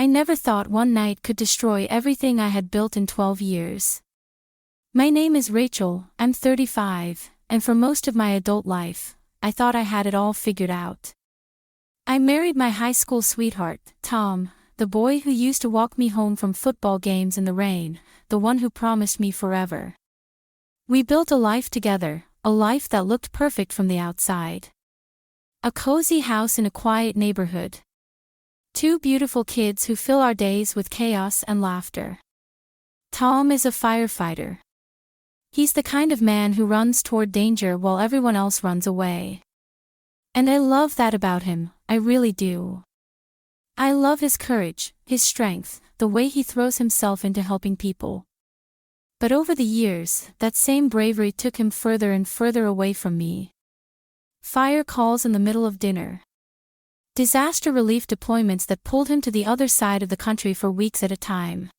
I never thought one night could destroy everything I had built in 12 years. My name is Rachel, I'm 35, and for most of my adult life, I thought I had it all figured out. I married my high school sweetheart, Tom, the boy who used to walk me home from football games in the rain, the one who promised me forever. We built a life together, a life that looked perfect from the outside. A cozy house in a quiet neighborhood. 2 beautiful kids who fill our days with chaos and laughter. Tom is a firefighter. He's the kind of man who runs toward danger while everyone else runs away. And I love that about him, I really do. I love his courage, his strength, the way he throws himself into helping people. But over the years, that same bravery took him further and further away from me. Fire calls in the middle of dinner. Disaster relief deployments that pulled him to the other side of the country for weeks at a time.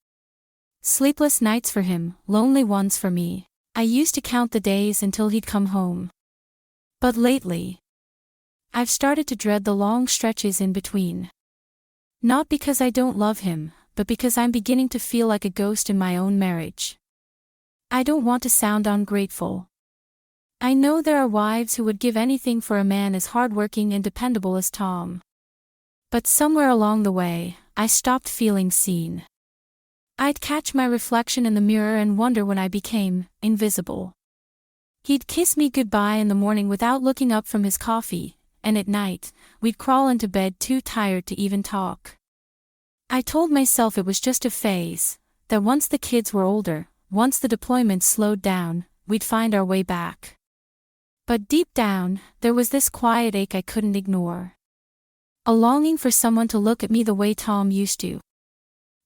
Sleepless nights for him, lonely ones for me. I used to count the days until he'd come home. But lately, I've started to dread the long stretches in between. Not because I don't love him, but because I'm beginning to feel like a ghost in my own marriage. I don't want to sound ungrateful. I know there are wives who would give anything for a man as hardworking and dependable as Tom. But somewhere along the way, I stopped feeling seen. I'd catch my reflection in the mirror and wonder when I became invisible. He'd kiss me goodbye in the morning without looking up from his coffee, and at night, we'd crawl into bed too tired to even talk. I told myself it was just a phase, that once the kids were older, once the deployment slowed down, we'd find our way back. But deep down, there was this quiet ache I couldn't ignore. A longing for someone to look at me the way Tom used to.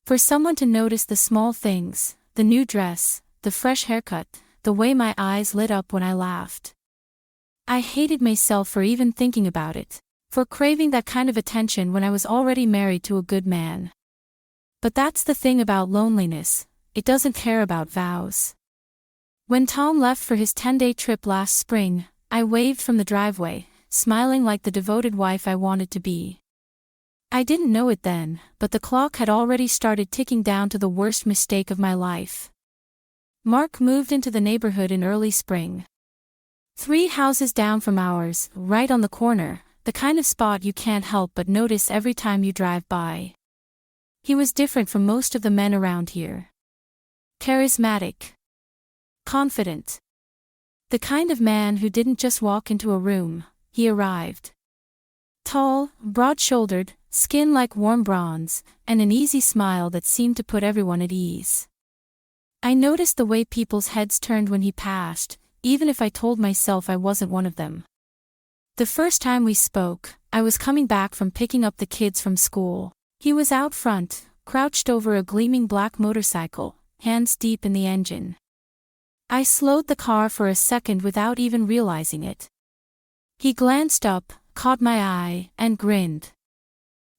For someone to notice the small things, the new dress, the fresh haircut, the way my eyes lit up when I laughed. I hated myself for even thinking about it, for craving that kind of attention when I was already married to a good man. But that's the thing about loneliness, it doesn't care about vows. When Tom left for his 10-day trip last spring, I waved from the driveway, smiling like the devoted wife I wanted to be. I didn't know it then, but the clock had already started ticking down to the worst mistake of my life. Mark moved into the neighborhood in early spring. 3 houses down from ours, right on the corner, the kind of spot you can't help but notice every time you drive by. He was different from most of the men around here. Charismatic. Confident. The kind of man who didn't just walk into a room, he arrived. Tall, broad-shouldered, skin like warm bronze, and an easy smile that seemed to put everyone at ease. I noticed the way people's heads turned when he passed, even if I told myself I wasn't one of them. The first time we spoke, I was coming back from picking up the kids from school. He was out front, crouched over a gleaming black motorcycle, hands deep in the engine. I slowed the car for a second without even realizing it. He glanced up, caught my eye, and grinned.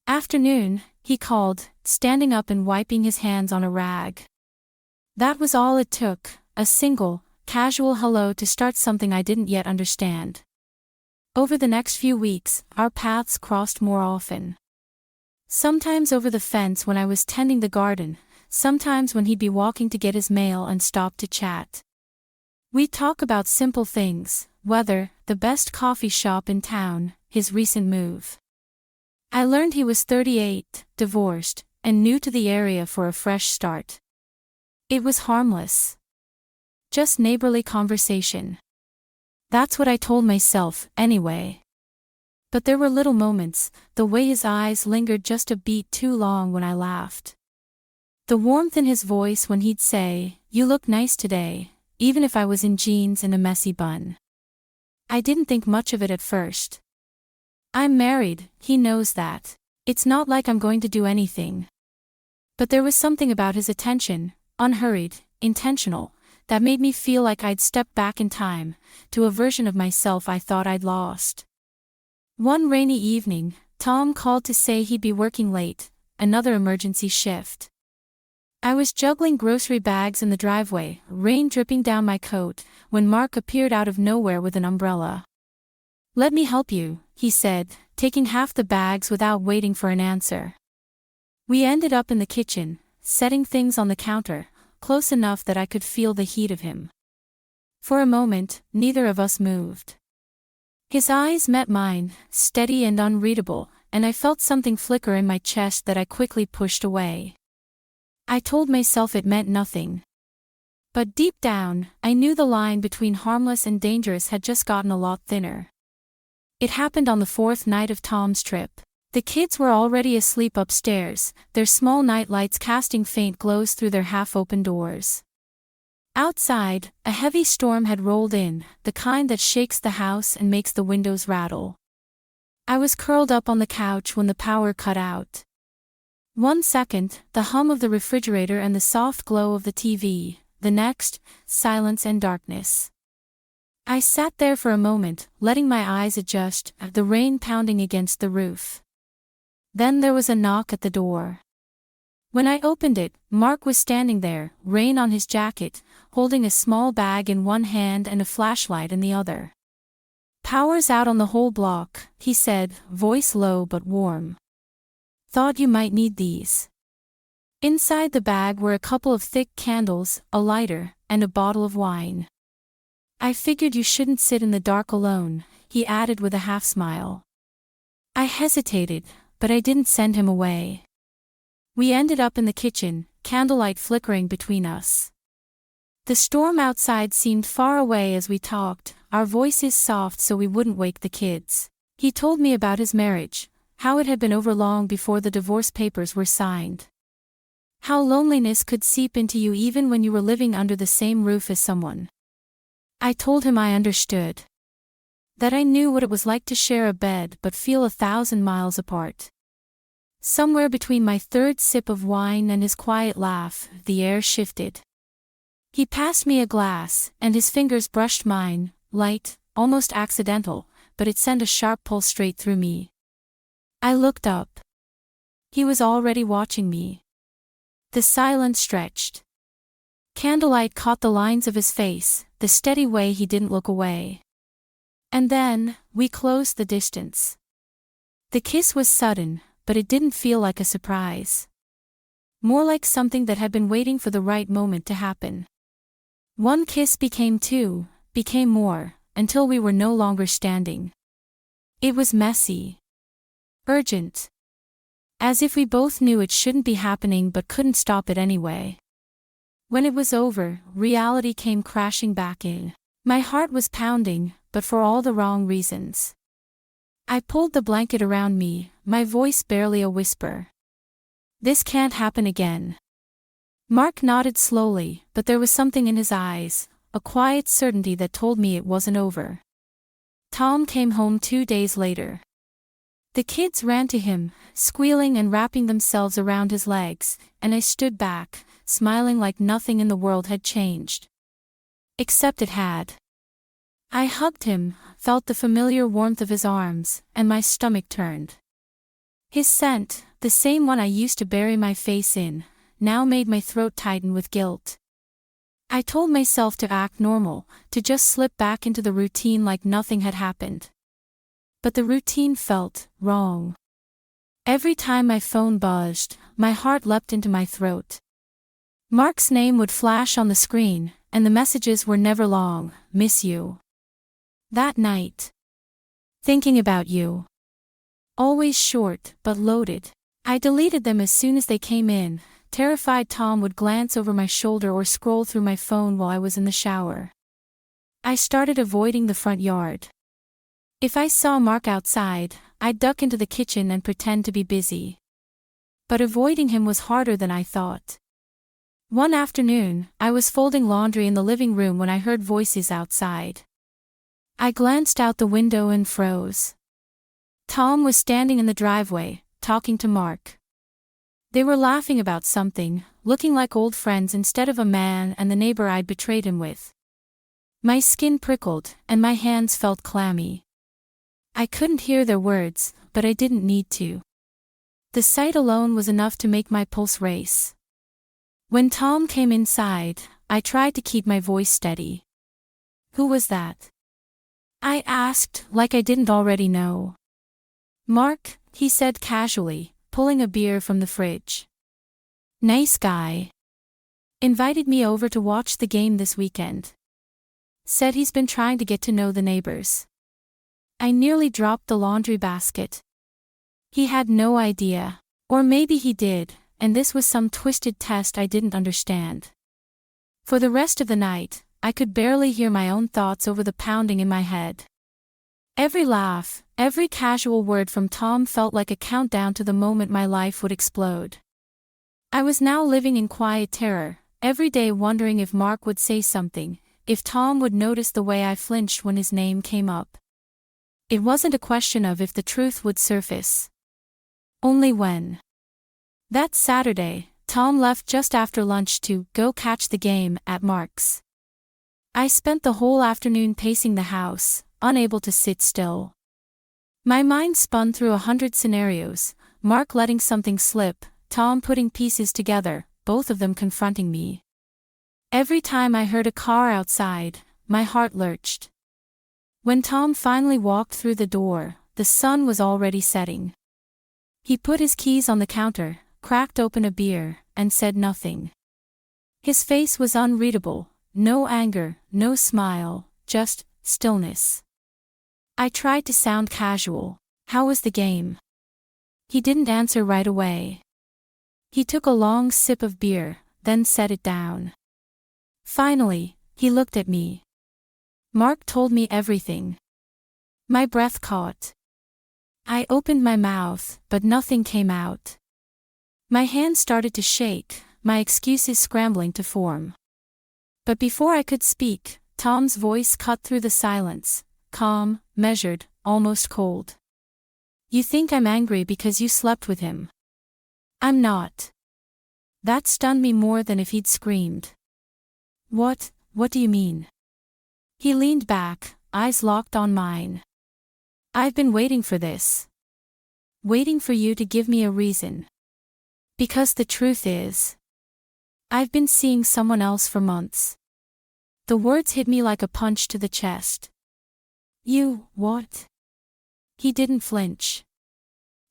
"Afternoon," he called, standing up and wiping his hands on a rag. That was all it took, a single, casual hello to start something I didn't yet understand. Over the next few weeks, our paths crossed more often. Sometimes over the fence when I was tending the garden, sometimes when he'd be walking to get his mail and stop to chat. We'd talk about simple things, weather, the best coffee shop in town, his recent move. I learned he was 38, divorced, and new to the area for a fresh start. It was harmless. Just neighborly conversation. That's what I told myself, anyway. But there were little moments, the way his eyes lingered just a beat too long when I laughed. The warmth in his voice when he'd say, "You look nice today," even if I was in jeans and a messy bun. I didn't think much of it at first. I'm married, he knows that. It's not like I'm going to do anything. But there was something about his attention, unhurried, intentional, that made me feel like I'd stepped back in time, to a version of myself I thought I'd lost. One rainy evening, Tom called to say he'd be working late, another emergency shift. I was juggling grocery bags in the driveway, rain dripping down my coat, when Mark appeared out of nowhere with an umbrella. "Let me help you," he said, taking half the bags without waiting for an answer. We ended up in the kitchen, setting things on the counter, close enough that I could feel the heat of him. For a moment, neither of us moved. His eyes met mine, steady and unreadable, and I felt something flicker in my chest that I quickly pushed away. I told myself it meant nothing. But deep down, I knew the line between harmless and dangerous had just gotten a lot thinner. It happened on the fourth night of Tom's trip. The kids were already asleep upstairs, their small night lights casting faint glows through their half-open doors. Outside, a heavy storm had rolled in, the kind that shakes the house and makes the windows rattle. I was curled up on the couch when the power cut out. 1 second, the hum of the refrigerator and the soft glow of the TV, the next, silence and darkness. I sat there for a moment, letting my eyes adjust, the rain pounding against the roof. Then there was a knock at the door. When I opened it, Mark was standing there, rain on his jacket, holding a small bag in one hand and a flashlight in the other. "Power's out on the whole block," he said, voice low but warm. "Thought you might need these." Inside the bag were a couple of thick candles, a lighter, and a bottle of wine. "I figured you shouldn't sit in the dark alone," he added with a half-smile. I hesitated, but I didn't send him away. We ended up in the kitchen, candlelight flickering between us. The storm outside seemed far away as we talked, our voices soft so we wouldn't wake the kids. He told me about his marriage, how it had been over long before the divorce papers were signed. How loneliness could seep into you even when you were living under the same roof as someone. I told him I understood. That I knew what it was like to share a bed but feel 1,000 miles apart. Somewhere between my third sip of wine and his quiet laugh, the air shifted. He passed me a glass, and his fingers brushed mine, light, almost accidental, but it sent a sharp pull straight through me. I looked up. He was already watching me. The silence stretched. Candlelight caught the lines of his face, the steady way he didn't look away. And then, we closed the distance. The kiss was sudden, but it didn't feel like a surprise. More like something that had been waiting for the right moment to happen. One kiss became two, became more, until we were no longer standing. It was messy. Urgent. As if we both knew it shouldn't be happening but couldn't stop it anyway. When it was over, reality came crashing back in. My heart was pounding, but for all the wrong reasons. I pulled the blanket around me, my voice barely a whisper. "This can't happen again." Mark nodded slowly, but there was something in his eyes, a quiet certainty that told me it wasn't over. Tom came home 2 days later. The kids ran to him, squealing and wrapping themselves around his legs, and I stood back, smiling like nothing in the world had changed. Except it had. I hugged him, felt the familiar warmth of his arms, and my stomach turned. His scent, the same one I used to bury my face in, now made my throat tighten with guilt. I told myself to act normal, to just slip back into the routine like nothing had happened. But the routine felt wrong. Every time my phone buzzed, my heart leapt into my throat. Mark's name would flash on the screen, and the messages were never long. "Miss you." That night. "Thinking about you." Always short, but loaded. I deleted them as soon as they came in, terrified Tom would glance over my shoulder or scroll through my phone while I was in the shower. I started avoiding the front yard. If I saw Mark outside, I'd duck into the kitchen and pretend to be busy. But avoiding him was harder than I thought. One afternoon, I was folding laundry in the living room when I heard voices outside. I glanced out the window and froze. Tom was standing in the driveway, talking to Mark. They were laughing about something, looking like old friends instead of a man and the neighbor I'd betrayed him with. My skin prickled, and my hands felt clammy. I couldn't hear their words, but I didn't need to. The sight alone was enough to make my pulse race. When Tom came inside, I tried to keep my voice steady. "Who was that?" I asked, like I didn't already know. "Mark," he said casually, pulling a beer from the fridge. Nice guy. Invited me over to watch the game this weekend. Said he's been trying to get to know the neighbors. I nearly dropped the laundry basket. He had no idea. Or maybe he did, and this was some twisted test I didn't understand. For the rest of the night, I could barely hear my own thoughts over the pounding in my head. Every laugh, every casual word from Tom felt like a countdown to the moment my life would explode. I was now living in quiet terror, every day wondering if Mark would say something, if Tom would notice the way I flinched when his name came up. It wasn't a question of if the truth would surface. Only when. That Saturday, Tom left just after lunch to go catch the game at Mark's. I spent the whole afternoon pacing the house, unable to sit still. My mind spun through 100 scenarios, Mark letting something slip, Tom putting pieces together, both of them confronting me. Every time I heard a car outside, my heart lurched. When Tom finally walked through the door, the sun was already setting. He put his keys on the counter, cracked open a beer, and said nothing. His face was unreadable, no anger, no smile, just stillness. I tried to sound casual. How was the game? He didn't answer right away. He took a long sip of beer, then set it down. Finally, he looked at me. Mark told me everything. My breath caught. I opened my mouth, but nothing came out. My hands started to shake, my excuses scrambling to form. But before I could speak, Tom's voice cut through the silence, calm, measured, almost cold. You think I'm angry because you slept with him? I'm not. That stunned me more than if he'd screamed. What do you mean? He leaned back, eyes locked on mine. I've been waiting for this. Waiting for you to give me a reason. Because the truth is, I've been seeing someone else for months. The words hit me like a punch to the chest. You, what? He didn't flinch.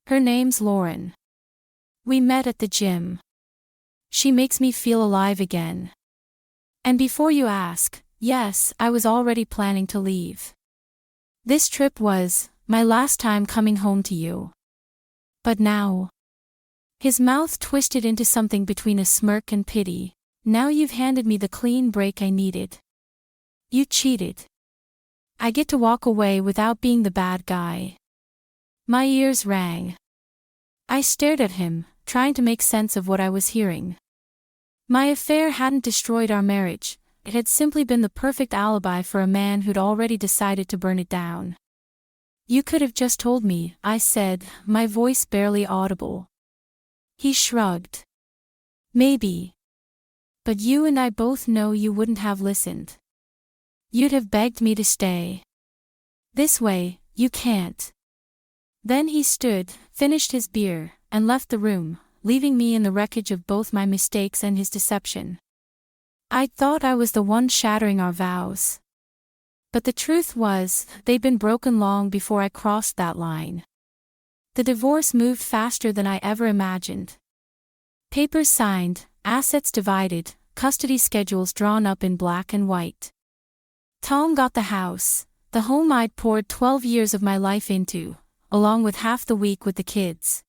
Her name's Lauren. We met at the gym. She makes me feel alive again. And before you ask, yes, I was already planning to leave. This trip was my last time coming home to you. But now. His mouth twisted into something between a smirk and pity. Now you've handed me the clean break I needed. You cheated. I get to walk away without being the bad guy. My ears rang. I stared at him, trying to make sense of what I was hearing. My affair hadn't destroyed our marriage, it had simply been the perfect alibi for a man who'd already decided to burn it down. You could have just told me, I said, my voice barely audible. He shrugged. Maybe. But you and I both know you wouldn't have listened. You'd have begged me to stay. This way, you can't. Then he stood, finished his beer, and left the room, leaving me in the wreckage of both my mistakes and his deception. I'd thought I was the one shattering our vows. But the truth was, they'd been broken long before I crossed that line. The divorce moved faster than I ever imagined. Papers signed, assets divided, custody schedules drawn up in black and white. Tom got the house, the home I'd poured 12 years of my life into, along with half the week with the kids.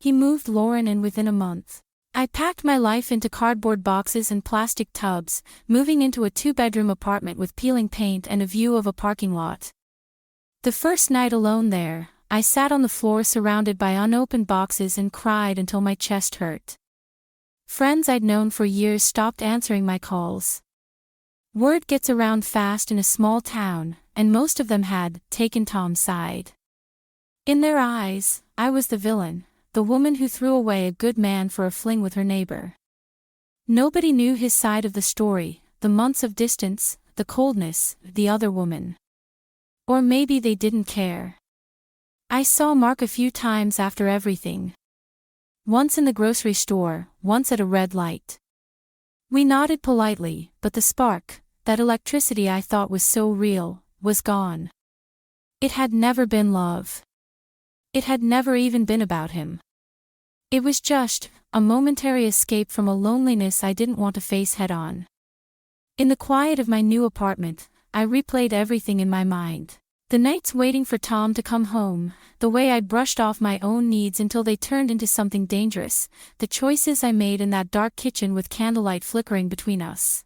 He moved Lauren in within a month. I packed my life into cardboard boxes and plastic tubs, moving into a 2-bedroom apartment with peeling paint and a view of a parking lot. The first night alone there, I sat on the floor surrounded by unopened boxes and cried until my chest hurt. Friends I'd known for years stopped answering my calls. Word gets around fast in a small town, and most of them had taken Tom's side. In their eyes, I was the villain, the woman who threw away a good man for a fling with her neighbor. Nobody knew his side of the story, the months of distance, the coldness, the other woman. Or maybe they didn't care. I saw Mark a few times after everything. Once in the grocery store, once at a red light. We nodded politely, but the spark, that electricity I thought was so real, was gone. It had never been love. It had never even been about him. It was just a momentary escape from a loneliness I didn't want to face head-on. In the quiet of my new apartment, I replayed everything in my mind. The nights waiting for Tom to come home, the way I brushed off my own needs until they turned into something dangerous, the choices I made in that dark kitchen with candlelight flickering between us.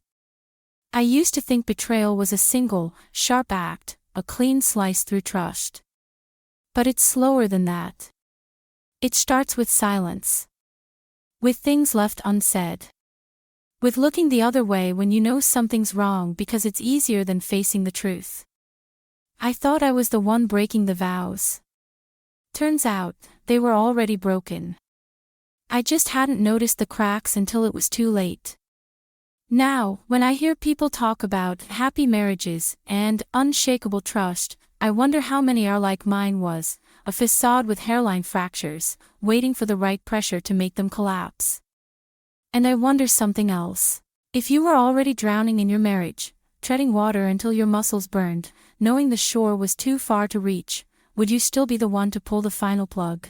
I used to think betrayal was a single, sharp act, a clean slice through trust. But it's slower than that. It starts with silence. With things left unsaid. With looking the other way when you know something's wrong because it's easier than facing the truth. I thought I was the one breaking the vows. Turns out, they were already broken. I just hadn't noticed the cracks until it was too late. Now, when I hear people talk about happy marriages and unshakable trust, I wonder how many are like mine was, a facade with hairline fractures, waiting for the right pressure to make them collapse. And I wonder something else. If you were already drowning in your marriage, treading water until your muscles burned, knowing the shore was too far to reach, would you still be the one to pull the final plug?